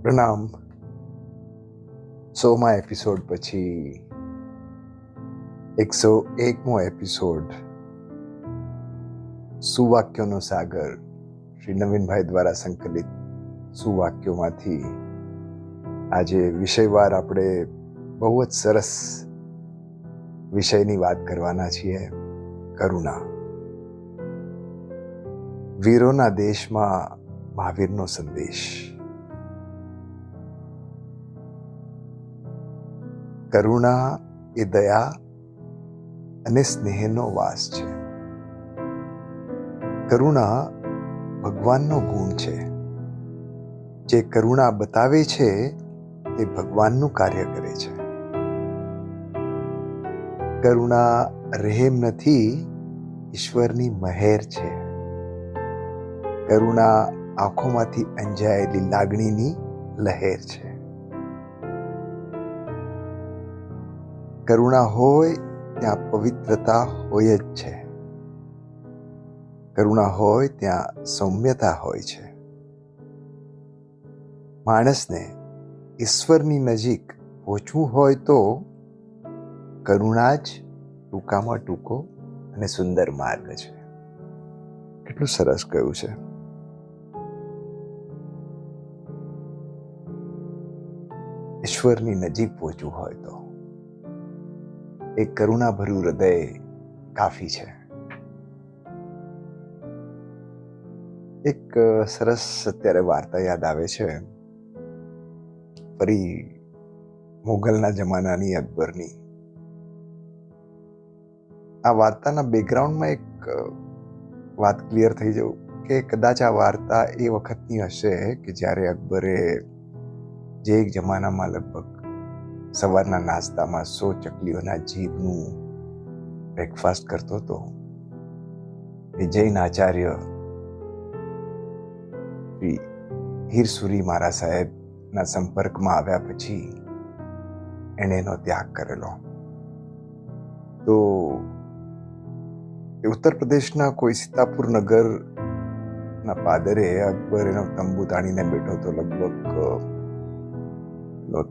પ્રણામ. 100મા એપિસોડ પછી 101મો એપિસોડ સુવાક્યોનો સાગર શ્રી નવીનભાઈ દ્વારા સંકલિત સુવાક્યોમાંથી આજે વિષયવાર આપણે બહુ જ સરસ વિષયની વાત કરવાના છીએ. કરુણા. વીરોના દેશમાં મહાવીરનો સંદેશ. કરુણા એ દયા અને સ્નેહનો વાસ છે. કરુણા ભગવાનનો ગુણ છે. જે કરુણા બતાવે છે તે ભગવાનનું કાર્ય કરે છે. કરુણા રહેમ નથી, ઈશ્વરની મહેર છે. કરુણા આંખોમાંથી અંજાયેલી લાગણીની લહેર છે. કરુણા હોય ત્યાં પવિત્રતા હોય જ છે. કરુણા હોય ત્યાં સૌમ્યતા હોય છે. માણસને ઈશ્વરની નજીક પહોંચવું હોય તો કરુણા જ ટૂંકામાં ટૂંકો અને સુંદર માર્ગ છે. કેટલું સરસ કહ્યું છે. ઈશ્વરની નજીક પહોંચવું હોય તો એક કરુણાભર્યું હૃદય કાફી છે. એક સરસ અત્યારે વાર્તા યાદ આવે છે, ફરી મુગલના જમાનાની, અકબરની. આ વાર્તાના બેકગ્રાઉન્ડમાં એક વાત ક્લિયર થઈ જવું કે કદાચ આ વાર્તા એ વખતની હશે કે જ્યારે અકબરે જે એક જમાનામાં લગભગ સવારના નાસ્તામાં 100 ચકલીઓના જીભનું બ્રેકફાસ્ટ કરતો હતો, એ જૈન આચાર્ય શ્રી હીરસુરી મહારાજ સાહેબના સંપર્કમાં આવ્યા પછી એણે એનો ત્યાગ કરેલો. તો ઉત્તર પ્રદેશના કોઈ સીતાપુર નગરના પાદરે અકબર એનો તંબુ તાણીને બેઠો હતો. લગભગ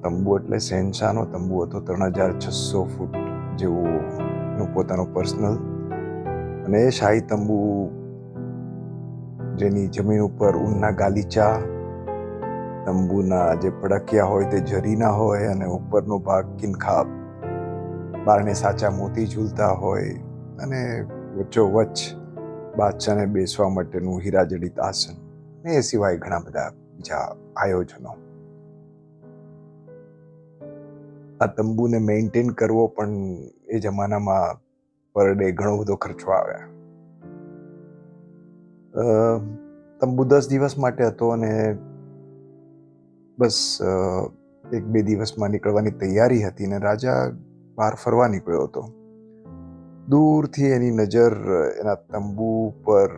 તંબુ એટલે શહેનશાહનો તંબુ હતો. 3600 ફૂટ જેવું એનું પોતાનું પર્સનલ, અને એ શાહી તંબુ જેની જમીન ઉપર ઊનના ગાલીચા, તંબુના જે પડકિયા હોય તે જરીના હોય, અને ઉપરનો ભાગ કિનખાબ, બારણે સાચા મોતી ઝૂલતા હોય, અને વચ્ચોવચ્ચ બાદશાહને બેસવા માટેનું હીરાજડિત આસન, ને એ સિવાય ઘણા બધા બીજા આયોજનો. આ તંબુને મેન્ટેન કરવો પણ એ જમાનામાં પર ડે ઘણો બધો ખર્ચો આવે. તંબુ 10 દિવસ માટે હતો અને બસ 1-2 દિવસમાં નીકળવાની તૈયારી હતી, ને રાજા બહાર ફરવા નીકળ્યો હતો. દૂરથી એની નજર એના તંબુ પર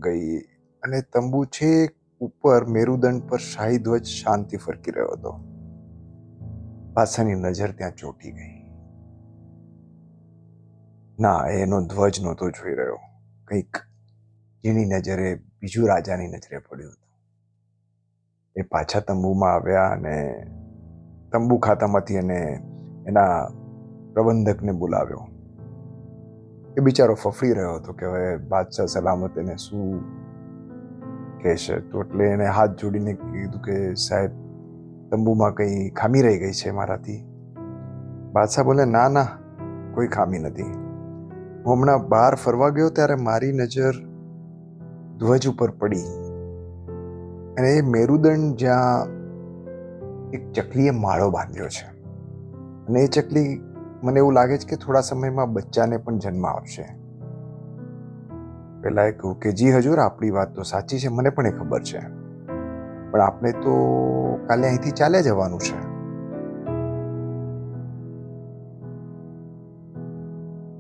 ગઈ, અને તંબુ છેક ઉપર મેરુદંડ પર શાહી ધ્વજ શાંતિ ફરકી રહ્યો હતો. બાદશાહની નજર ત્યાં ચોંટી ગઈ. ના, એનો ધ્વજ નહોતો જોઈ રહ્યો. કંઈક એની નજરે બીજું રાજાની નજરે પડ્યું હતું. એ પાછા તંબુમાં આવ્યા અને તંબુ ખાતામાંથી એને એના પ્રબંધકને બોલાવ્યો. એ બિચારો ફફડી રહ્યો હતો કે હવે બાદશાહ સલામત એને શું કહેશે. તો એટલે એને હાથ જોડીને કીધું કે સાહેબ, તંબુમાં કંઈ ખામી રહી ગઈ છે મારાથી. બાદશાહ બોલે, ના ના, કોઈ ખામી નથી. હું હમણાં બહાર ફરવા ગયો ત્યારે મારી નજર ધ્વજ ઉપર પડી, અને એ મેરુદંડ જ્યાં એક ચકલીએ માળો બાંધ્યો છે, અને એ ચકલી, મને એવું લાગે છે કે થોડા સમયમાં બચ્ચાને પણ જન્મ આપશે. પેલા એ કહ્યું કે જી હજુર, આપણી વાત તો સાચી છે, મને પણ એ ખબર છે, પણ આપણે તો કાલે અહીંથી ચાલ્યા જવાનું છે.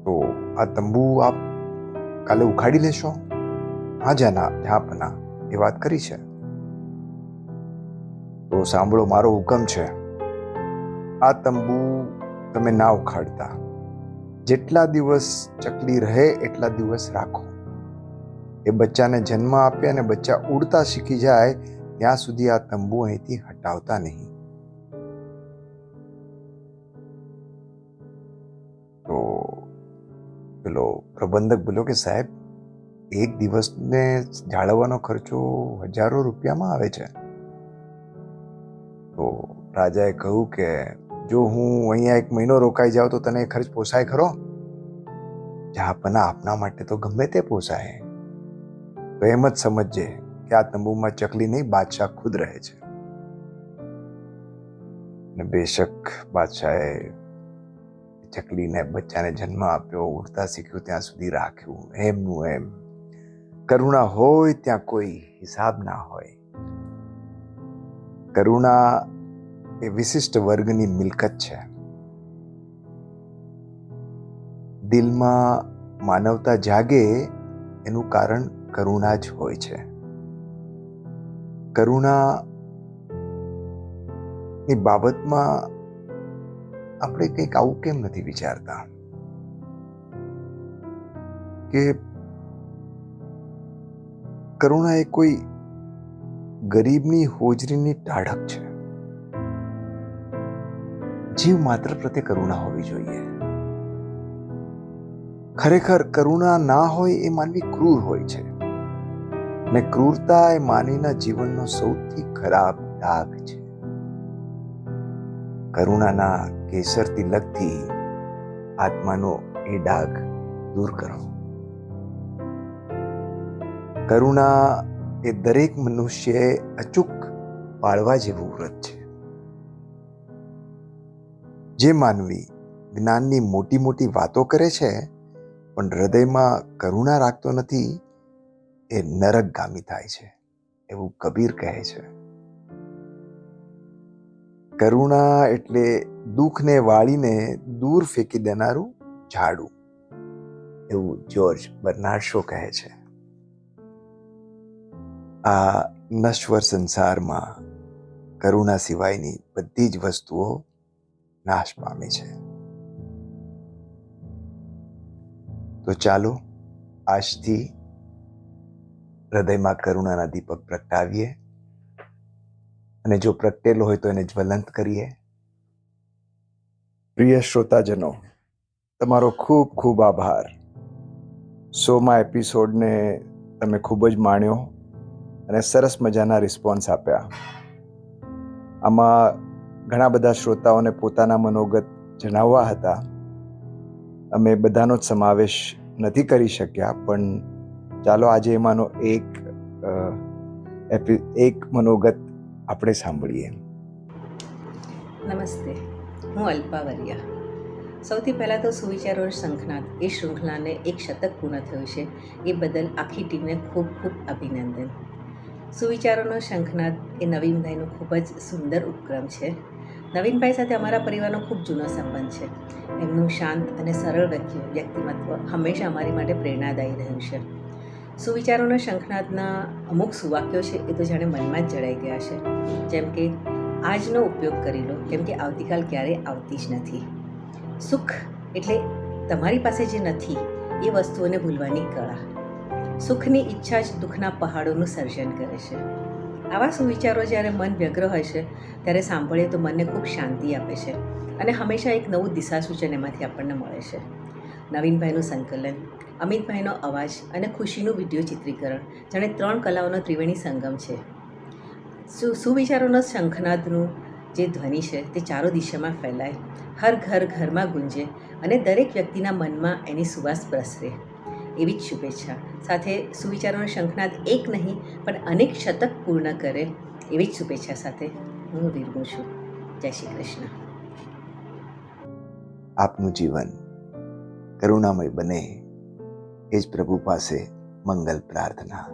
તો આ તંબુ આપ કાલે ઉખાડી લેશો? હા જહાંપના, એ વાત કરી છે. તો સાંભળો, મારો હુકમ છે, આ તંબુ તમે ના ઉખાડતા. જેટલા દિવસ ચકલી રહે એટલા દિવસ રાખો. એ બચ્ચાને જન્મ આપે અને બચ્ચા ઉડતા શીખી જાય ત્યાં સુધી આ તંબુ અહીંથી હટાવતા નહીં. તો પેલો પ્રબંધક બોલ્યો કે સાહેબ, એક દિવસને જાળવવાનો ખર્ચો હજારો રૂપિયામાં આવે છે. તો રાજાએ કહ્યું કે જો હું અહીંયા 1 મહિનો રોકાઈ જાઉં તો તને એ ખર્ચ પોસાય ખરો? જહાંપના, આપના માટે તો ગમે તે પોસાય. તો એમ જ સમજજે કે આ તંબુમાં ચકલી નહીં, બાદશાહ ખુદ રહે છે. અને બેશક બાદશાહે ચકલીને બચ્ચાને જન્મ આપ્યો, ઉડતા શીખ્યું ત્યાં સુધી રાખ્યું, એમનું એમ. કરુણા હોય ત્યાં કોઈ હિસાબ ના હોય. કરુણા એ વિશિષ્ટ વર્ગની મિલકત છે. દિલમાં માનવતા જાગે એનું કારણ કરુણા જ હોય છે. કરુણાની બાબતમાં આપણે કંઈક આવું કેમ નથી વિચારતા કે કરુણા એ કોઈ ગરીબની હોજરીની ટાઢક છે. જીવ માત્ર પ્રત્યે કરુણા હોવી જોઈએ. ખરેખર કરુણા ના હોય એ માનવી ક્રૂર હોય છે, અને ક્રૂરતા એ માનવીના જીવનનો સૌથી ખરાબ દાગ છે. કરુણાના કેસર તિલકથી આત્માનો એ ડાઘ દૂર કરો. કરુણા એ દરેક મનુષ્યએ અચૂક પાળવા જેવું વ્રત છે. જે માનવી જ્ઞાનની મોટી મોટી વાતો કરે છે પણ હૃદયમાં કરુણા રાખતો નથી, એ નરકગામી થાય છે, એવું કબીર કહે છે. કરુણા એટલે દુઃખને વાળીને દૂર ફેંકી દેનારું ઝાડુ, એવું જ્યોર્જ બર્નાર્ડ શો કહે છે. આ નશ્વર સંસારમાં કરુણા સિવાયની બધી જ વસ્તુઓ નાશ પામી છે. તો ચાલો આજથી હૃદયમાં કરુણાના દીપક પ્રગટાવીએ, અને જો પ્રગટેલો હોય તો એને જ્વલંત કરીએ. પ્રિય શ્રોતાજનો, તમારો ખૂબ ખૂબ આભાર. 100મા એપિસોડને તમે ખૂબ જ માણ્યો અને સરસ મજાના રિસ્પોન્સ આપ્યા. આમાં ઘણા બધા શ્રોતાઓને પોતાના મનોગત જણાવવા હતા. અમે બધાનો જ સમાવેશ નથી કરી શક્યા, પણ ચાલો આજે એમાંનો એક મનોગત આપણે સાંભળીએ. નમસ્તે, હું અલ્પાવરિયા. સૌથી પહેલાં તો સુવિચારો શંખનાદ એ શૃંખલાને 1 શતક પૂર્ણ થયું છે, એ બદલ આખી ટીમને ખૂબ ખૂબ અભિનંદન. સુવિચારોનો શંખનાદ એ નવીનભાઈનો ખૂબ જ સુંદર ઉપક્રમ છે. નવીનભાઈ સાથે અમારા પરિવારનો ખૂબ જૂનો સંબંધ છે. એમનું શાંત અને સરળ વ્યક્તિમત્વ હંમેશા અમારી માટે પ્રેરણાદાયી રહ્યું છે. સુવિચારોનો શંખનાદના અમુક સુવાક્યો છે એ તો જાણે મનમાં જ જડાઈ ગયા છે. જેમ કે, આજનો ઉપયોગ કરી લો, કેમ કે આવતીકાલ ક્યારેય આવતી જ નથી. સુખ એટલે તમારી પાસે જે નથી એ વસ્તુઓને ભૂલવાની કળા. સુખની ઈચ્છા જ દુઃખના પહાડોનું સર્જન કરે છે. આવા સુવિચારો જ્યારે મન વ્યગ્ર હોય છે ત્યારે સાંભળીએ તો મનને ખૂબ શાંતિ આપે છે, અને હંમેશા એક નવું દિશાસૂચન એમાંથી આપણને મળે છે. નવીનભાઈનું સંકલન, અમિતભાઈનો અવાજ અને ખુશીનું વિડીયો ચિત્રીકરણ જાણે 3 કલાઓનો ત્રિવેણી સંગમ છે. સુવિચારોનો શંખનાદનું જે ધ્વનિ છે તે ચારો દિશામાં ફેલાય, હર ઘરમાં ગુંજે અને દરેક વ્યક્તિના મનમાં એની સુવાસ પ્રસરે, એવી જ શુભેચ્છા સાથે સુવિચારોનો શંખનાદ 1 નહીં પણ અનેક શતક પૂર્ણ કરે, એવી જ શુભેચ્છા સાથે હું વિરમું છું. જય શ્રી કૃષ્ણ. આપનું જીવન કરુણામય બને એ જ પ્રભુ પાસે મંગલ પ્રાર્થના.